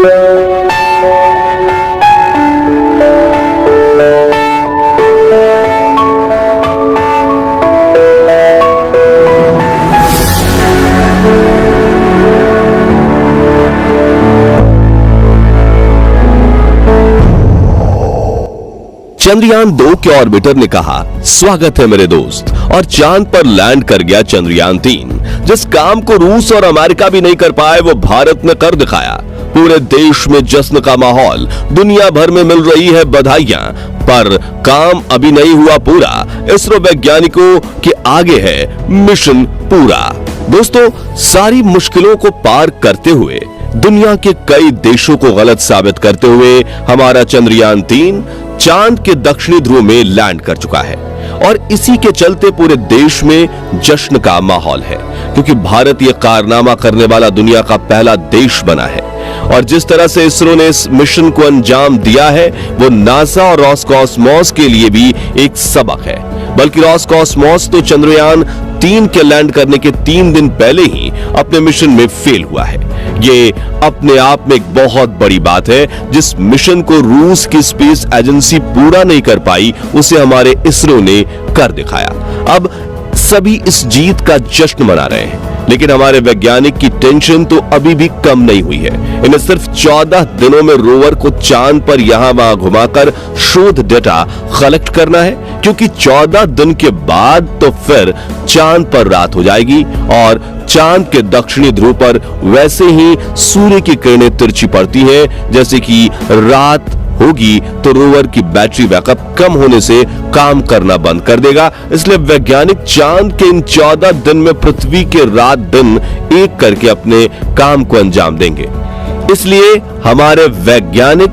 चंद्रयान 2 के ऑर्बिटर ने कहा, स्वागत है मेरे दोस्त, और चांद पर लैंड कर गया चंद्रयान 3। जिस काम को रूस और अमेरिका भी नहीं कर पाए वो भारत ने कर दिखाया। पूरे देश में जश्न का माहौल, दुनिया भर में मिल रही है बधाइयां, पर काम अभी नहीं हुआ पूरा। इसरो वैज्ञानिकों के आगे है मिशन पूरा। दोस्तों, सारी मुश्किलों को पार करते हुए, दुनिया के कई देशों को गलत साबित करते हुए हमारा चंद्रयान 3 चांद के दक्षिणी ध्रुव में लैंड कर चुका है। और इसी के चलते पूरे देश में जश्न का माहौल है, क्योंकि भारत यह कारनामा करने वाला दुनिया का पहला देश बना है। और जिस तरह से इसरो ने इस मिशन को अंजाम दिया है वो नासा और रोसकॉसमॉस के लिए भी एक सबक है। बल्कि रोसकॉसमॉस तो चंद्रयान 3 के लैंड करने के 3 दिन पहले ही अपने मिशन में फेल हुआ है। ये अपने आप में एक बहुत बड़ी बात है। जिस मिशन को रूस की स्पेस एजेंसी पूरा नहीं कर पाई उसे हमारे इसरो ने कर दिखाया। अब सभी इस जीत का जश्न मना रहे हैं, लेकिन हमारे वैज्ञानिक की टेंशन तो अभी भी कम नहीं हुई है। इन्हें सिर्फ 14 दिनों में रोवर को चांद पर यहां वहां घुमाकर शोध डेटा कलेक्ट करना है, क्योंकि 14 दिन के बाद तो फिर चांद पर रात हो जाएगी और चांद के दक्षिणी ध्रुव पर वैसे ही सूर्य की किरणें तिरछी पड़ती हैं। जैसे कि रात होगी तो रोवर की बैटरी बैकअप कम होने से काम करना बंद कर देगा। इसलिए वैज्ञानिक चांद के इन 14 दिन में पृथ्वी के रात दिन एक करके अपने काम को अंजाम देंगे। इसलिए हमारे वैज्ञानिक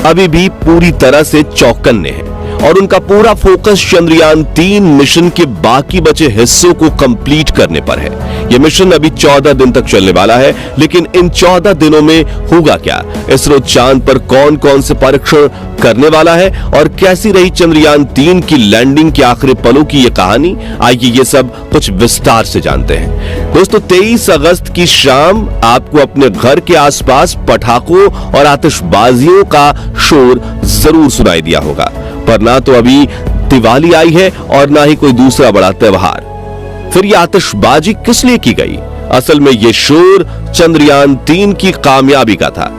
अभी भी पूरी तरह से चौकन्ने हैं और उनका पूरा फोकस चंद्रयान 3 मिशन के बाकी बचे हिस्सों को कंप्लीट करने पर है। यह मिशन अभी 14 दिन तक चलने वाला है, लेकिन इन 14 दिनों में होगा क्या? इसरो चांद पर कौन कौन से परीक्षण करने वाला है और कैसी रही चंद्रयान 3 की लैंडिंग के आखिरी पलों की यह कहानी? आइए ये सब कुछ विस्तार से जानते हैं। दोस्तों, 23 अगस्त की शाम आपको अपने घर के आसपास पटाखों और आतिशबाजियों का शोर जरूर सुनाई दिया होगा, पर ना तो अभी दिवाली आई है और ना ही कोई दूसरा बड़ा त्योहार। फिर ये आतिशबाजी किस लिए की गई? असल में ये शोर चंद्रयान 3 की कामयाबी का था।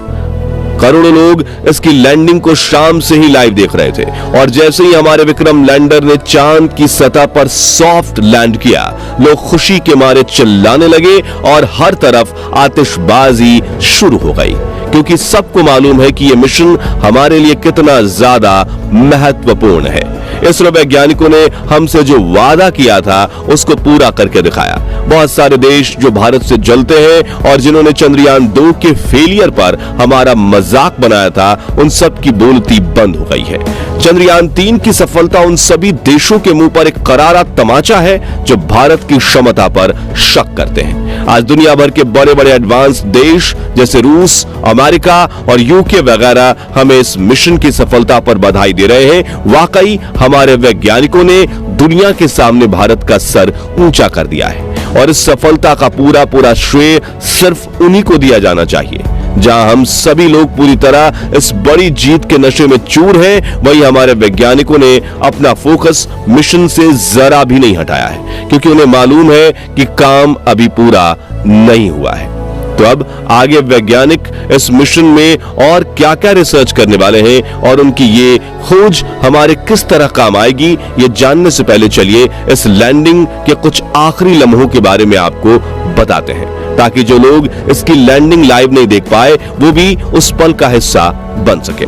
करोड़ों लोग इसकी लैंडिंग को शाम से ही लाइव देख रहे थे और जैसे ही हमारे विक्रम लैंडर ने चांद की सतह पर सॉफ्ट लैंड किया, लोग खुशी के मारे चिल्लाने लगे और हर तरफ आतिशबाजी शुरू हो गई, क्योंकि सबको मालूम है कि यह मिशन हमारे लिए कितना ज्यादा महत्वपूर्ण है। इसरो वैज्ञानिकों ने हमसे जो वादा किया था उसको पूरा करके दिखाया। बहुत सारे देश जो भारत से जलते हैं और जिन्होंने चंद्रयान 2 के फेलियर पर हमारा मजाक बनाया था, उन सब की बोलती बंद हो गई है। चंद्रयान 3 की सफलता उन सभी देशों के मुंह पर एक करारा तमाचा है जो भारत की क्षमता पर शक करते हैं। आज दुनिया भर के बड़े बड़े एडवांस देश जैसे रूस, अमेरिका और यूके वगैरह हमें इस मिशन की सफलता पर बधाई दे रहे हैं। वाकई हमारे वैज्ञानिकों ने दुनिया के सामने भारत का सर ऊंचा कर दिया है और इस सफलता का पूरा श्रेय सिर्फ उन्हीं को दिया जाना चाहिए। जहां हम सभी लोग पूरी तरह इस बड़ी जीत के नशे में चूर हैं, वहीं हमारे वैज्ञानिकों ने अपना फोकस मिशन से जरा भी नहीं हटाया है, क्योंकि उन्हें मालूम है कि काम अभी पूरा नहीं हुआ है। तो अब आगे वैज्ञानिक इस मिशन में और क्या क्या रिसर्च करने वाले हैं और उनकी ये खोज हमारे किस तरह काम आएगी, ये जानने से पहले चलिए इस लैंडिंग के कुछ आखिरी लम्हों के बारे में आपको बताते हैं, ताकि जो लोग इसकी लैंडिंग लाइव नहीं देख पाए वो भी उस पल का हिस्सा बन सके।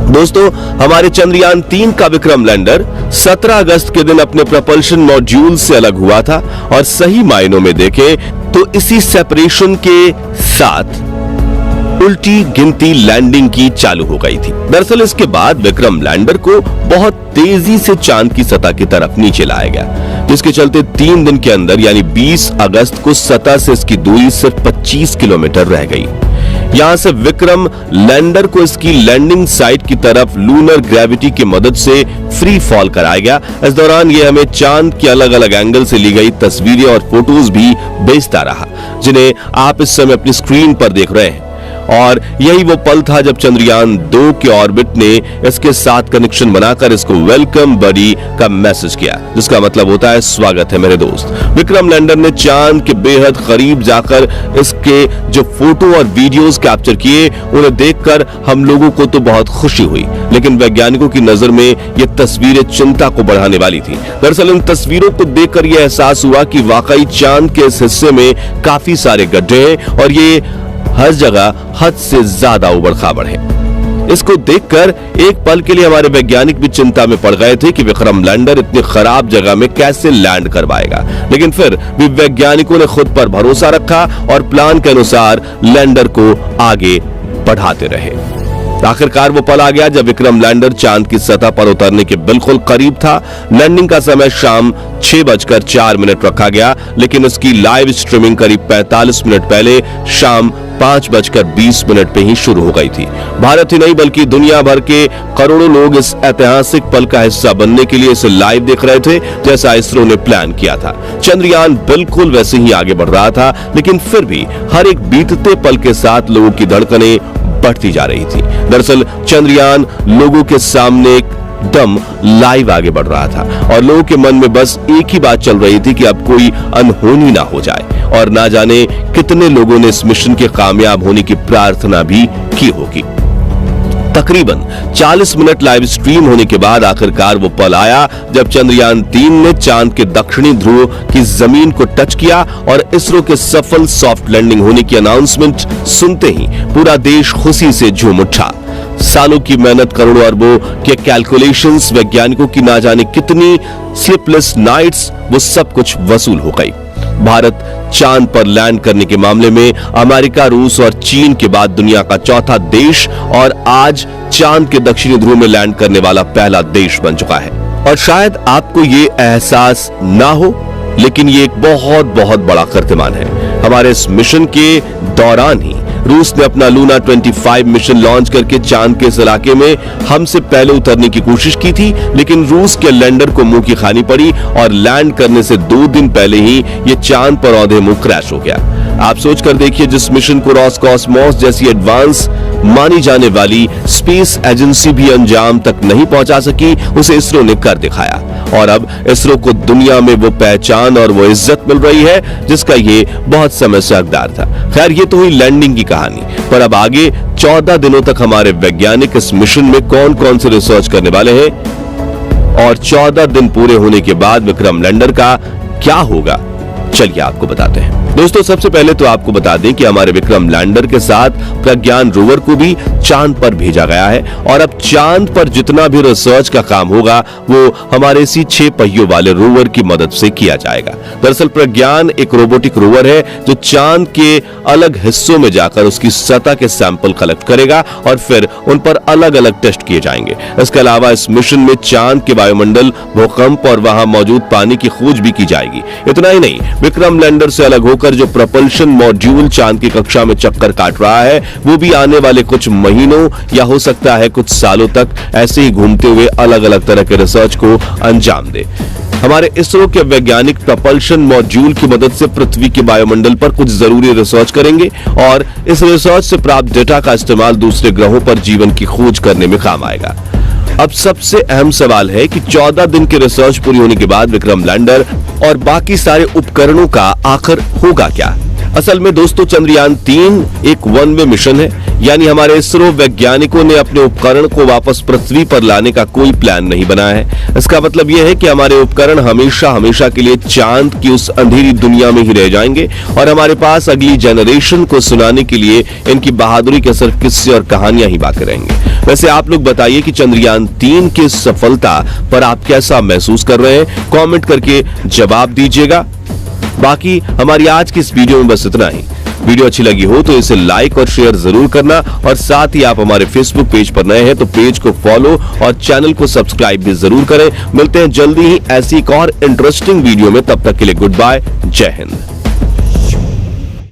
दोस्तों, हमारे चंद्रयान 3 का विक्रम लैंडर 17 अगस्त के दिन अपने प्रपल्शन मॉड्यूल से अलग हुआ था और सही मायनों में देखें तो इसी सेपरेशन के साथ उल्टी गिनती लैंडिंग की चालू हो गई थी। दरअसल इसके बाद विक्रम लैंडर को बहुत तेजी से चांद की सतह की तरफ नीचे लाया गया, जिसके चलते 3 दिन के अंदर यानी 20 अगस्त को सतह से इसकी दूरी सिर्फ 25 किलोमीटर रह गई। यहां से विक्रम लैंडर को इसकी लैंडिंग साइट की तरफ लूनर ग्रेविटी की मदद से फ्री फॉल कराया गया। इस दौरान यह हमें चांद के अलग अलग एंगल से ली गई तस्वीरें और फोटोज भी भेजता रहा, जिन्हें आप इस समय अपनी स्क्रीन पर देख रहे हैं। और यही वो पल था जब चंद्रयान 2 के ऑर्बिट ने इसके साथ कनेक्शन बनाकर इसको वेलकम बडी का मैसेज किया, जिसका मतलब होता है स्वागत है मेरे दोस्त। विक्रम लैंडर ने चांद के बेहद करीब जाकर इसके जो फोटो और वीडियोस कैप्चर किए, उन्हें देखकर हम लोगों को तो बहुत खुशी हुई, लेकिन वैज्ञानिकों की नजर में ये तस्वीरें चिंता को बढ़ाने वाली थी। दरअसल इन तस्वीरों को देखकर यह एहसास हुआ कि वाकई चांद के इस हिस्से में काफी सारे गड्ढे हैं और ये हर जगह हद से ज्यादा उबड़-खाबड़ है। इसको देखकर एक पल के लिए हमारे वैज्ञानिक भी चिंता में पड़ गए थे कि विक्रम लैंडर इतनी खराब जगह में कैसे लैंड कर पाएगा, लेकिन फिर भी वैज्ञानिकों ने खुद पर भरोसा रखा और प्लान के अनुसार लैंडर को आगे बढ़ाते रहे। आखिरकार वो पल आ गया जब विक्रम लैंडर चांद की सतह पर उतरने के बिल्कुल करीब था। लैंडिंग का समय शाम 6:04 रखा गया, लेकिन उसकी लाइव स्ट्रीमिंग करीब 45 मिनट पहले शाम 5:20 पे ही शुरू हो गई थी। भारत ही नहीं बल्कि दुनिया भर के करोड़ों लोग इस ऐतिहासिक पल का हिस्सा बनने के लिए इसे लाइव देख रहे थे, जैसा इसरो ने प्लान किया था। चंद्रयान बिल्कुल वैसे ही आगे बढ़ रहा था, लेकिन फिर भी हर एक बीतते पल के साथ लोगों की धड़कनें बढ़ती जा रही थी। दरअसल चंद्रयान लोगों के सामने एकदम लाइव आगे बढ़ रहा था और लोगों के मन में बस एक ही बात चल रही थी कि अब कोई अनहोनी ना हो जाए, और ना जाने कितने लोगों ने इस मिशन के कामयाब होने की प्रार्थना भी की होगी। तकरीबन 40 मिनट लाइव स्ट्रीम होने के बाद आखिरकार वो पल आया जब चंद्रयान 3 ने चांद के दक्षिणी ध्रुव की जमीन को टच किया और इसरो के सफल सॉफ्ट लैंडिंग होने की अनाउंसमेंट सुनते ही पूरा देश खुशी से झूम उठा। सालों की मेहनत, करोड़ों अरबों के कैलकुलेशंस, वैज्ञानिकों की ना जाने कितनी स्लीपलेस नाइट्स, वो सब कुछ वसूल हो गई। भारत चांद पर लैंड करने के मामले में अमेरिका, रूस और चीन के बाद दुनिया का चौथा देश और आज चांद के दक्षिणी ध्रुव में लैंड करने वाला पहला देश बन चुका है। और शायद आपको ये एहसास ना हो, लेकिन ये एक बहुत बहुत बड़ा कीर्तिमान है। हमारे इस मिशन के दौरान ही रूस ने अपना लूना 25 मिशन लॉन्च करके चांद के इस इलाके में हमसे पहले उतरने की कोशिश की थी, लेकिन रूस के लैंडर को मुंह की खानी पड़ी और लैंड करने से 2 दिन पहले ही ये चांद पर औंधे मुंह क्रैश हो गया। आप सोचकर देखिए, जिस मिशन को रोसकॉस्मोस जैसी एडवांस मानी जाने वाली स्पेस एजेंसी भी अंजाम तक नहीं पहुंचा सकी, उसे इसरो ने कर दिखाया और अब इसरो को दुनिया में वो पहचान और वो इज्जत मिल रही है जिसका ये बहुत समय से हकदार था। खैर, ये तो हुई लैंडिंग की कहानी, पर अब आगे 14 दिनों तक हमारे वैज्ञानिक इस मिशन में कौन कौन से रिसर्च करने वाले हैं और 14 दिन पूरे होने के बाद विक्रम लैंडर का क्या होगा, चलिए आपको बताते हैं। दोस्तों, सबसे पहले तो आपको बता दें कि हमारे विक्रम लैंडर के साथ प्रज्ञान रोवर को भी चांद पर भेजा गया है और अब चांद पर जितना भी रिसर्च का काम होगा वो हमारे इसी 6 पहियों वाले रोवर की मदद से किया जाएगा। दरअसल प्रज्ञान एक रोबोटिक रोवर है जो चांद के अलग हिस्सों में जाकर उसकी सतह के सैंपल कलेक्ट करेगा और फिर उन पर अलग अलग टेस्ट किए जाएंगे। इसके अलावा इस मिशन में चांद के वायुमंडल, भूकंप और वहां मौजूद पानी की खोज भी की जाएगी। इतना ही नहीं, विक्रम लैंडर से अलग होकर जो प्रपल्शन मॉड्यूल चांद की कक्षा में चक्कर काट रहा है, वो भी आने वाले कुछ महीनों या हो सकता है कुछ सालों तक ऐसे ही घूमते हुए अलग अलग तरह के रिसर्च को अंजाम दे। हमारे इसरो के वैज्ञानिक प्रपल्शन मॉड्यूल की मदद से पृथ्वी के वायुमंडल पर कुछ जरूरी रिसर्च करेंगे और इस रिसर्च से प्राप्त डेटा का इस्तेमाल दूसरे ग्रहों पर जीवन की खोज करने में काम आएगा। अब सबसे अहम सवाल है कि 14 दिन की रिसर्च पूरी होने के बाद विक्रम लैंडर और बाकी सारे उपकरणों का आखिर होगा क्या? असल में दोस्तों, चंद्रयान 3 एक वन वे मिशन है, यानी हमारे इसरो वैज्ञानिकों ने अपने उपकरण को वापस पृथ्वी पर लाने का कोई प्लान नहीं बनाया है। इसका मतलब यह है कि हमारे उपकरण हमेशा हमेशा के लिए चांद की उस अंधेरी दुनिया में ही रह जाएंगे और हमारे पास अगली जनरेशन को सुनाने के लिए इनकी बहादुरी के सिर्फ किस्से और कहानियां ही बाकी रहेंगे। वैसे आप लोग बताइए कि चंद्रयान 3 की सफलता पर आप कैसा महसूस कर रहे हैं? कमेंट करके जवाब दीजिएगा। बाकी हमारी आज की इस वीडियो में बस इतना ही। वीडियो अच्छी लगी हो तो इसे लाइक और शेयर जरूर करना और साथ ही आप हमारे फेसबुक पेज पर नए हैं तो पेज को फॉलो और चैनल को सब्सक्राइब भी जरूर करें। मिलते हैं जल्दी ही ऐसी एक और इंटरेस्टिंग वीडियो में, तब तक के लिए गुड बाय, जय हिंद।